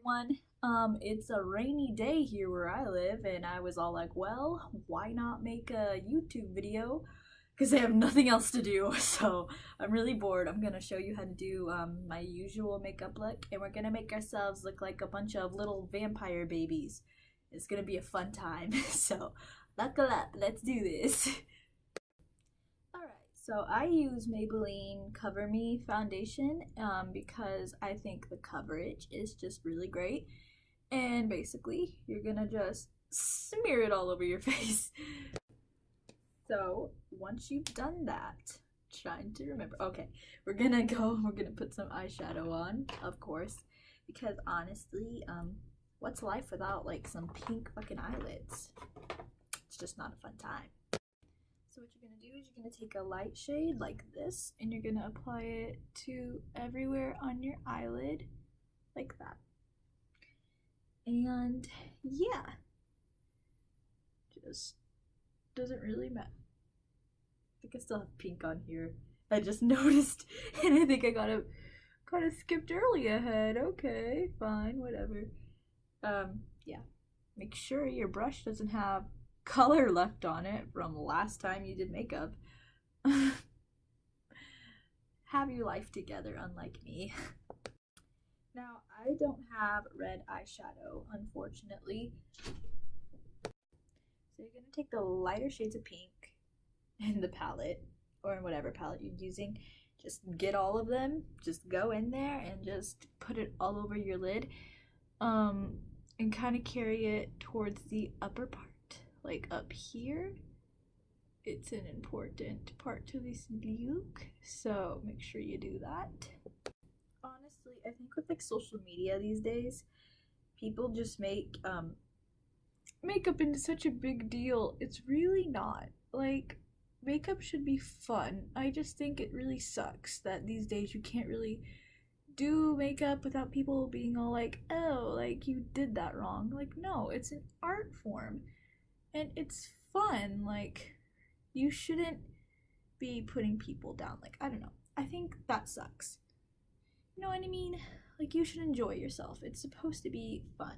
everyone. It's a rainy day here where I live, and I was all like, well, why not make a YouTube video? Because I have nothing else to do, so I'm really bored. I'm gonna show you how to do my usual makeup look, and we're gonna make ourselves look like a bunch of little vampire babies. It's gonna be a fun time, so buckle up, let's do this. Alright, so I use Maybelline Cover Me foundation because I think the coverage is just really great. And basically, you're gonna just smear it all over your face. So once you've done that, trying to remember. Okay, we're gonna put some eyeshadow on, of course, because honestly, what's life without like some pink fucking eyelids? It's just not a fun time. So what you're gonna do is you're gonna take a light shade like this, and you're gonna apply it to everywhere on your eyelid, like that. And yeah, just doesn't really matter. I think I still have pink on here. I just noticed, and I think I kind of skipped early ahead. Okay, fine, whatever. Yeah. Make sure your brush doesn't have color left on it from last time you did makeup. Have your life together, unlike me. Now, I don't have red eyeshadow, unfortunately. So you're going to take the lighter shades of pink in the palette, or in whatever palette you're using. Just get all of them, just go in there and just put it all over your lid. And kind of carry it towards the upper part, like up here. It's an important part to this look, so make sure you do that. Honestly, I think with like social media these days, people just make makeup into such a big deal. It's really not. Like, makeup should be fun. I just think it really sucks that these days you can't really do makeup without people being all like, oh, like you did that wrong. Like, no, it's an art form and it's fun. Like, you shouldn't be putting people down. Like, I don't know. I think that sucks. You know what I mean? Like, you should enjoy yourself. It's supposed to be fun.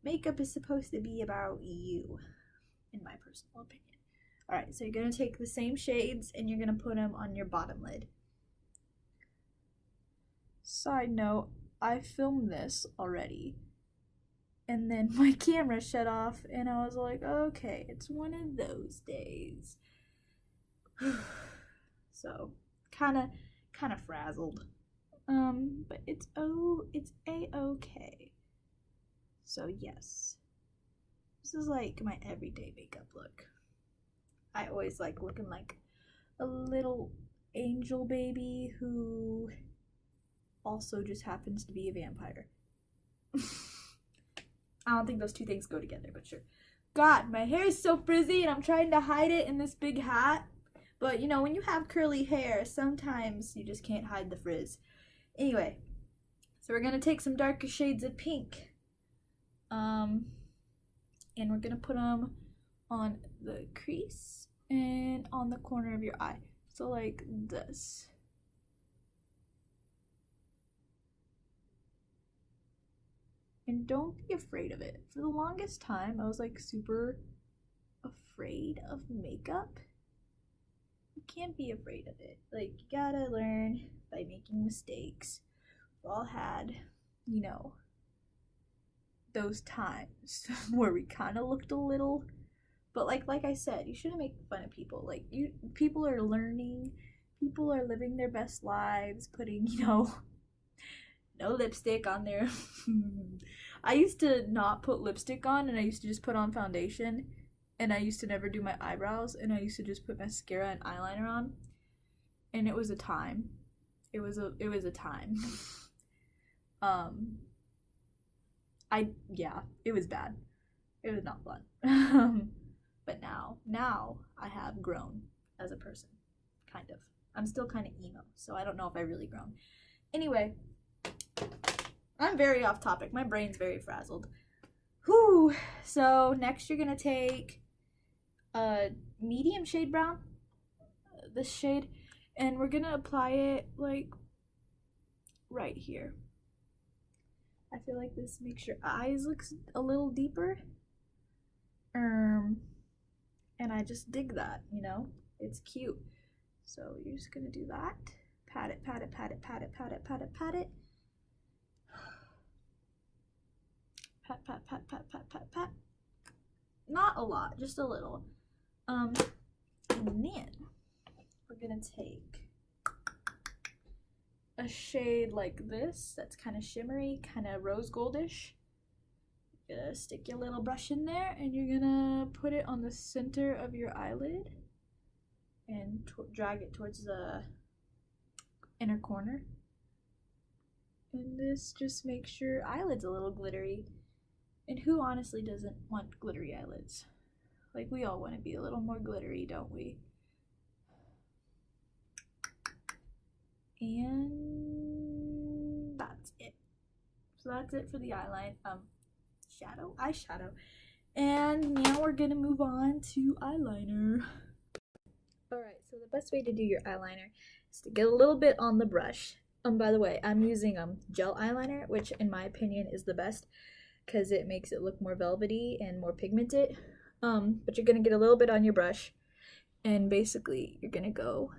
Makeup is supposed to be about you, in my personal opinion. Alright, so you're going to take the same shades and you're going to put them on your bottom lid. Side note, I filmed this already. And then my camera shut off and I was like, okay, it's one of those days. So, kind of frazzled. But it's a-okay. So yes, this is like my everyday makeup look. I always like looking like a little angel baby who also just happens to be a vampire. I don't think those two things go together, but sure. God, my hair is so frizzy and I'm trying to hide it in this big hat. But you know, when you have curly hair, sometimes you just can't hide the frizz. Anyway, so we're gonna take some darker shades of pink. And we're gonna put them on the crease and on the corner of your eye. So like this. And don't be afraid of it. For the longest time, I was like super afraid of makeup. You can't be afraid of it. Like, you gotta learn by making mistakes. We've all had, you know, those times where we kind of looked a little, but like I said, you shouldn't make fun of people. Like, people are learning, people are living their best lives, putting, you know, no lipstick on there. I used to not put lipstick on, and I used to just put on foundation, and I used to never do my eyebrows, and I used to just put mascara and eyeliner on, and it was a time. It was a time. Yeah, it was bad. It was not fun. But now I have grown as a person, kind of. I'm still kind of emo, so I don't know if I really grown. Anyway, I'm very off topic. My brain's very frazzled. Whew. So next you're gonna take a medium shade brown, this shade, and we're gonna apply it like right here. I feel like this makes your eyes look a little deeper. And I just dig that, you know? It's cute. So you're just gonna do that. Pat it, pat it, pat it, pat it, pat it, pat it, pat it. Pat, pat, pat, pat, pat, pat, pat. Not a lot, just a little. And then we're gonna take a shade like this that's kind of shimmery, kind of rose goldish. You're gonna stick your little brush in there and you're gonna put it on the center of your eyelid and drag it towards the inner corner. And this just makes your eyelids a little glittery. And who honestly doesn't want glittery eyelids? Like, we all want to be a little more glittery, don't we? And that's it. So that's it for the eyeshadow. And now we're gonna move on to eyeliner. Alright, so the best way to do your eyeliner is to get a little bit on the brush. By the way, I'm using gel eyeliner, which in my opinion is the best because it makes it look more velvety and more pigmented. But you're gonna get a little bit on your brush, and basically you're gonna go,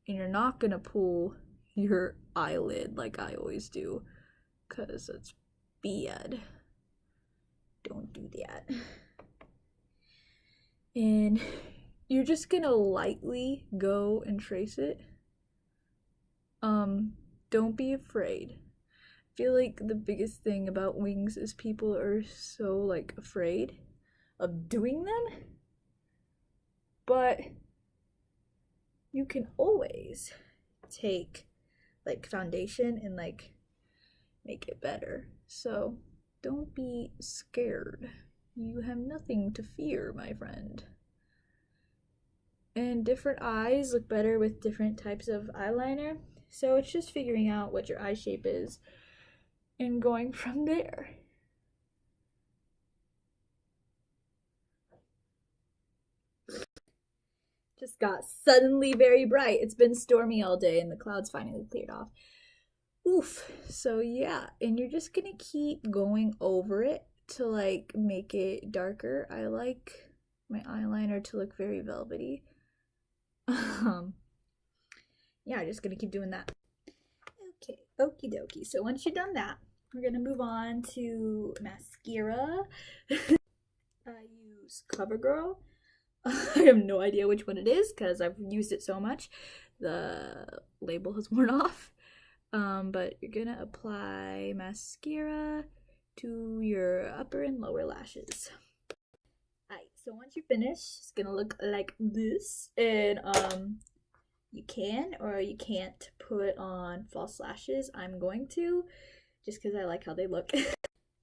and you're not gonna pull your eyelid like I always do, because it's bad. Don't do that. And you're just gonna lightly go and trace it. Don't be afraid. I feel like the biggest thing about wings is people are so like afraid of doing them, but you can always take like foundation and like make it better. So don't be scared. You have nothing to fear, my friend. And different eyes look better with different types of eyeliner. So it's just figuring out what your eye shape is and going from there. Just got suddenly very bright. It's been stormy all day and the clouds finally cleared off. Oof. So yeah, and you're just gonna keep going over it to like make it darker. I like my eyeliner to look very velvety. Yeah, just gonna keep doing that. Okay, okie dokie. So once you're done that, we're gonna move on to mascara. I use CoverGirl. I have no idea which one it is because I've used it so much. The label has worn off. But you're gonna apply mascara to your upper and lower lashes. Alright, so once you're finished, it's gonna look like this. And you can or you can't put on false lashes. I'm going to, just because I like how they look.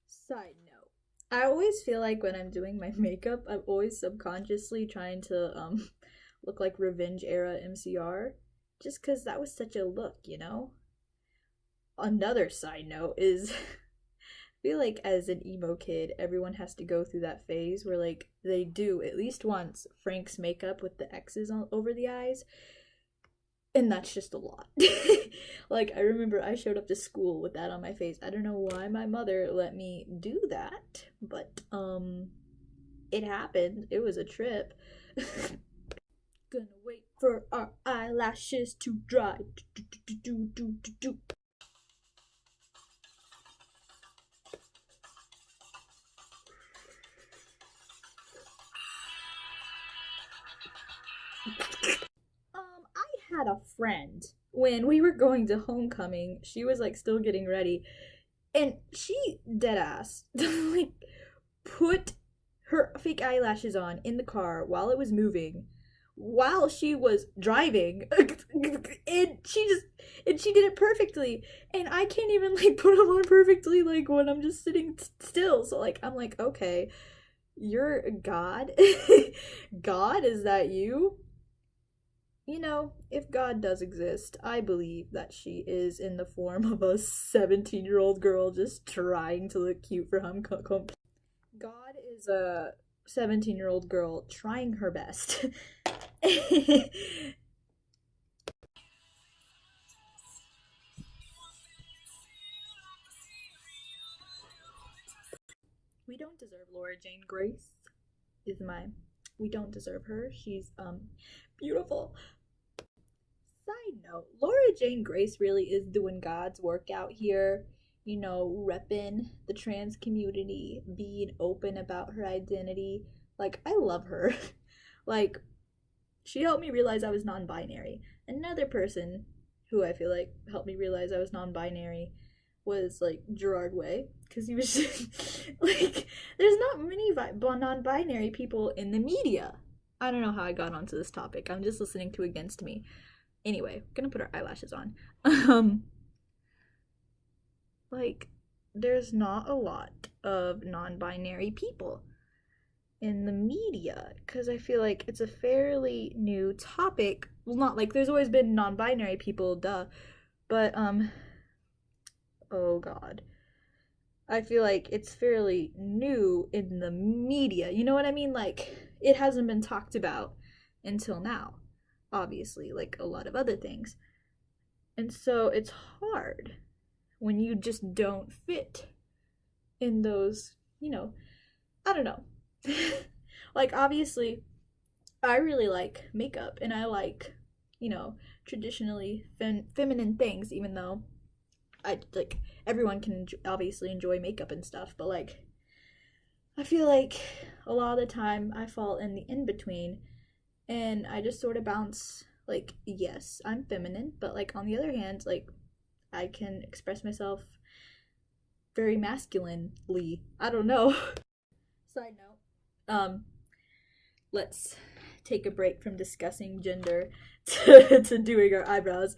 Side note, I always feel like when I'm doing my makeup, I'm always subconsciously trying to look like Revenge era MCR, just because that was such a look, you know? Another side note is I feel like as an emo kid, everyone has to go through that phase where like they do at least once Frank's makeup with the X's all over the eyes. And that's just a lot. Like, I remember I showed up to school with that on my face. I don't know why my mother let me do that, but it happened. It was a trip. Gonna wait for our eyelashes to dry. I had a friend when we were going to homecoming. She was like still getting ready, and she dead ass like put her fake eyelashes on in the car while it was moving, while she was driving, and she did it perfectly, and I can't even like put them on perfectly like when I'm just sitting still. So like I'm like, okay, you're God. God, is that you? You know, if God does exist, I believe that she is in the form of a 17-year-old girl just trying to look cute for homecoming. God is a 17-year-old girl trying her best. We don't deserve Laura Jane Grace is my we don't deserve her. She's beautiful. Side note, Laura Jane Grace really is doing God's work out here, you know, repping the trans community, being open about her identity. Like, I love her. Like, she helped me realize I was non binary. Another person who I feel like helped me realize I was non binary was like Gerard Way, because he was just, like, there's not many non binary people in the media. I don't know how I got onto this topic. I'm just listening to Against Me. Anyway, gonna put our eyelashes on. Like, there's not a lot of non-binary people in the media because I feel like it's a fairly new topic. Well, not like there's always been non-binary people, duh. But oh god. I feel like it's fairly new in the media. You know what I mean? Like, it hasn't been talked about until now, obviously, like a lot of other things. And so it's hard when you just don't fit in those, you know, I don't know. Like, obviously, I really like makeup and I like, you know, traditionally feminine things, even though I like everyone can obviously enjoy makeup and stuff, but like I feel like a lot of the time I fall in the in between and I just sort of bounce like yes, I'm feminine, but like on the other hand, like I can express myself very masculinely. I don't know. Side note, let's take a break from discussing gender to doing our eyebrows.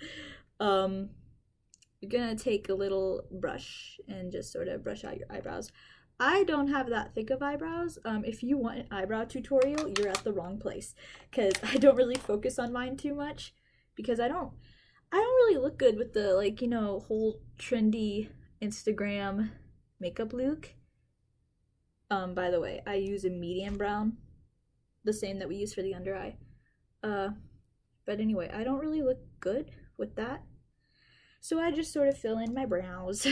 You're gonna take a little brush and just sort of brush out your eyebrows. I don't have that thick of eyebrows. If you want an eyebrow tutorial, you're at the wrong place because I don't really focus on mine too much because I don't really look good with the, like, you know, whole trendy Instagram makeup look. By the way, I use a medium brown, the same that we use for the under eye. But anyway, I don't really look good with that. So I just sort of fill in my brows.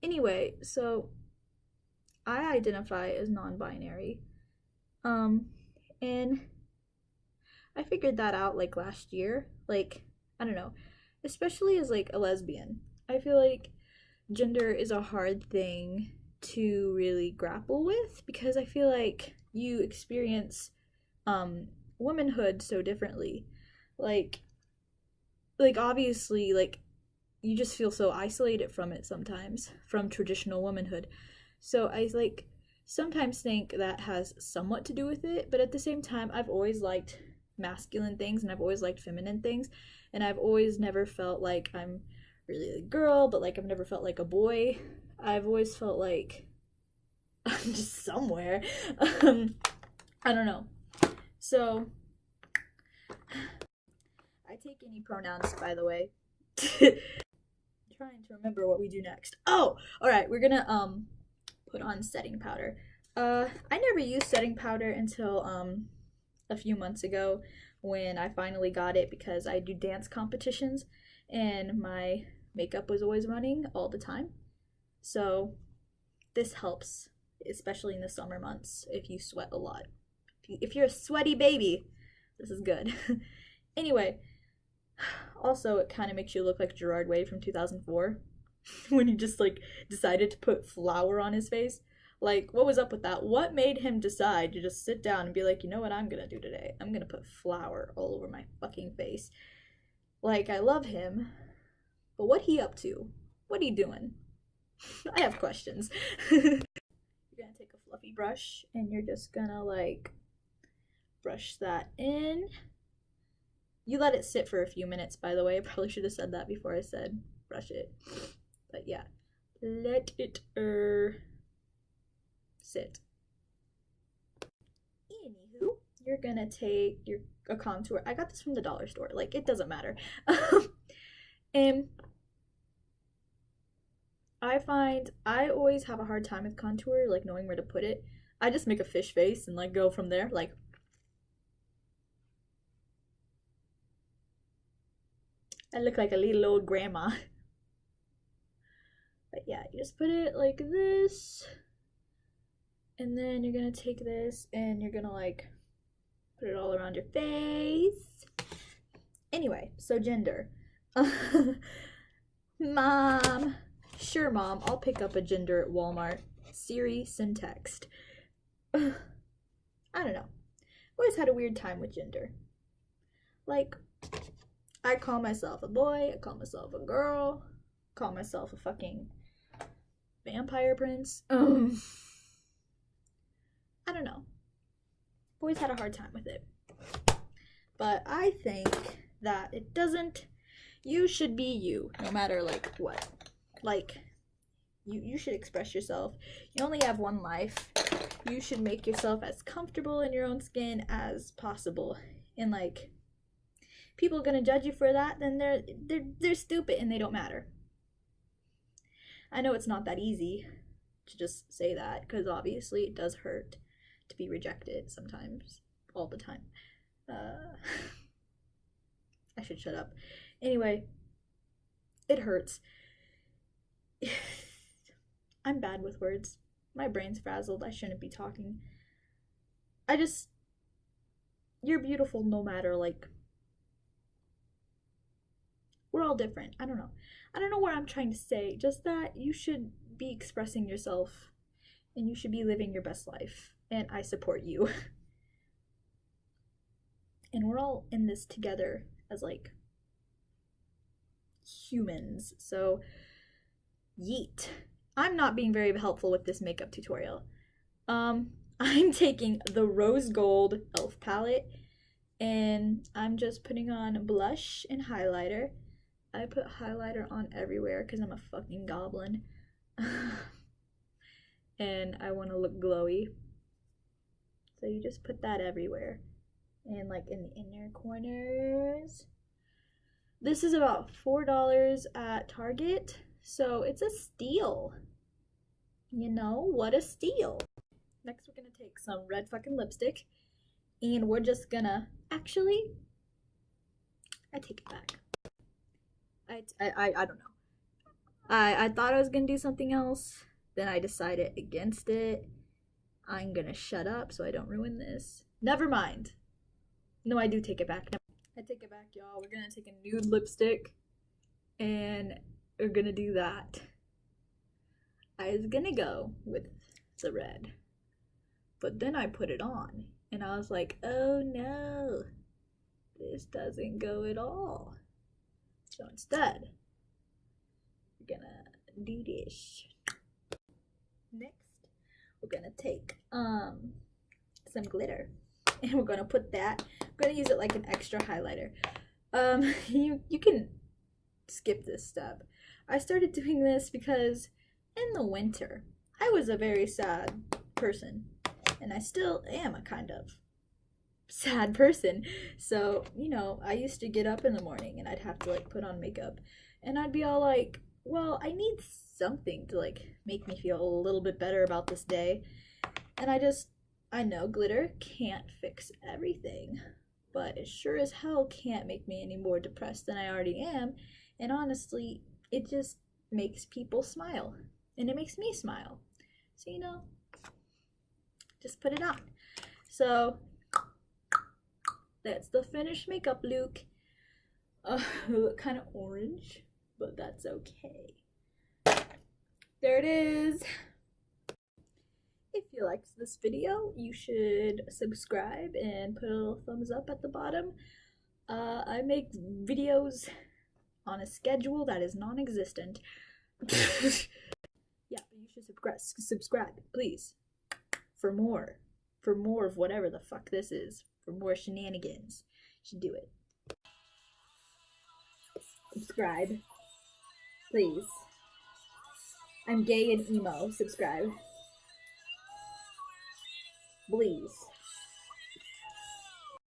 Anyway, so I identify as non-binary. And I figured that out like last year. Like, I don't know, especially as like a lesbian. I feel like gender is a hard thing to really grapple with because I feel like you experience womanhood so differently. Like obviously, like, you just feel so isolated from it sometimes, from traditional womanhood. So I like sometimes think that has somewhat to do with it, but at the same time I've always liked masculine things and I've always liked feminine things, and I've always never felt like I'm really a girl, but like I've never felt like a boy. I've always felt like I'm just somewhere. I don't know. So I take any pronouns, by the way. Trying to remember what we do next. Oh, all right. We're gonna put on setting powder. I never used setting powder until a few months ago when I finally got it because I do dance competitions and my makeup was always running all the time. So this helps, especially in the summer months if you sweat a lot. If you're a sweaty baby, this is good. Anyway, also it kind of makes you look like Gerard Way from 2004 when he just like decided to put flour on his face. Like, what was up with that? What made him decide to just sit down and be like, you know what I'm gonna do today? I'm gonna put flour all over my fucking face. Like, I love him, but what he up to? What he doing? I have questions. You're gonna take a fluffy brush and you're just gonna like brush that in. You let it sit for a few minutes, by the way. I probably should have said that before I said brush it. But yeah, let it sit. Anywho, you're gonna take a contour. I got this from the dollar store. Like, it doesn't matter. And I find I always have a hard time with contour, like knowing where to put it. I just make a fish face and like go from there. Like, I look like a little old grandma. But yeah, you just put it like this. And then you're gonna take this and you're gonna like put it all around your face. Anyway, so gender. Mom. Sure, Mom, I'll pick up a gender at Walmart. Siri, send text. I don't know. Always had a weird time with gender. Like, I call myself a boy, I call myself a girl, call myself a fucking vampire prince. I don't know. Always had a hard time with it. But I think that it doesn't, you should be you, no matter like what. Like, you should express yourself. You only have one life. You should make yourself as comfortable in your own skin as possible. And like, people are gonna judge you for that, then they're stupid and they don't matter. I know it's not that easy to just say that, because obviously it does hurt to be rejected sometimes, all the time. I should shut up. Anyway, it hurts. I'm bad with words. My brain's frazzled. I shouldn't be talking. You're beautiful no matter, like, we're all different. I don't know what I'm trying to say. Just that you should be expressing yourself and you should be living your best life. And I support you. And we're all in this together as like humans. So yeet. I'm not being very helpful with this makeup tutorial. I'm taking the rose gold e.l.f. palette and I'm just putting on blush and highlighter. I put highlighter on everywhere because I'm a fucking goblin. And I want to look glowy. So you just put that everywhere. And like in the inner corners. This is about $4 at Target. So it's a steal. You know, what a steal. Next we're gonna take some red fucking lipstick. And we're just gonna, actually, I take it back. I don't know. I thought I was gonna do something else. Then I decided against it. I'm gonna shut up so I don't ruin this. Never mind. No, I do take it back. I take it back, y'all. We're gonna take a nude lipstick and we're gonna do that. I was gonna go with the red, but then I put it on and I was like, oh no, this doesn't go at all. So instead, we're gonna do this. Next, we're gonna take some glitter and we're gonna put that. I'm gonna use it like an extra highlighter. You can skip this step. I started doing this because in the winter, I was a very sad person, and I still am a kind of sad person. So, you know, I used to get up in the morning and I'd have to like put on makeup, and I'd be all like, well, I need something to like make me feel a little bit better about this day. And I know glitter can't fix everything, but it sure as hell can't make me any more depressed than I already am. And honestly, it just makes people smile, and it makes me smile. So, you know, just put it on. So that's the finished makeup look. Look kind of orange, but that's okay. There it is. If you liked this video, you should subscribe and put a little thumbs up at the bottom. I make videos on a schedule that is non-existent. Yeah, but you should subscribe, please, for more of whatever the fuck this is, for more shenanigans. You should do it. Subscribe, please. I'm gay and emo. Subscribe, please.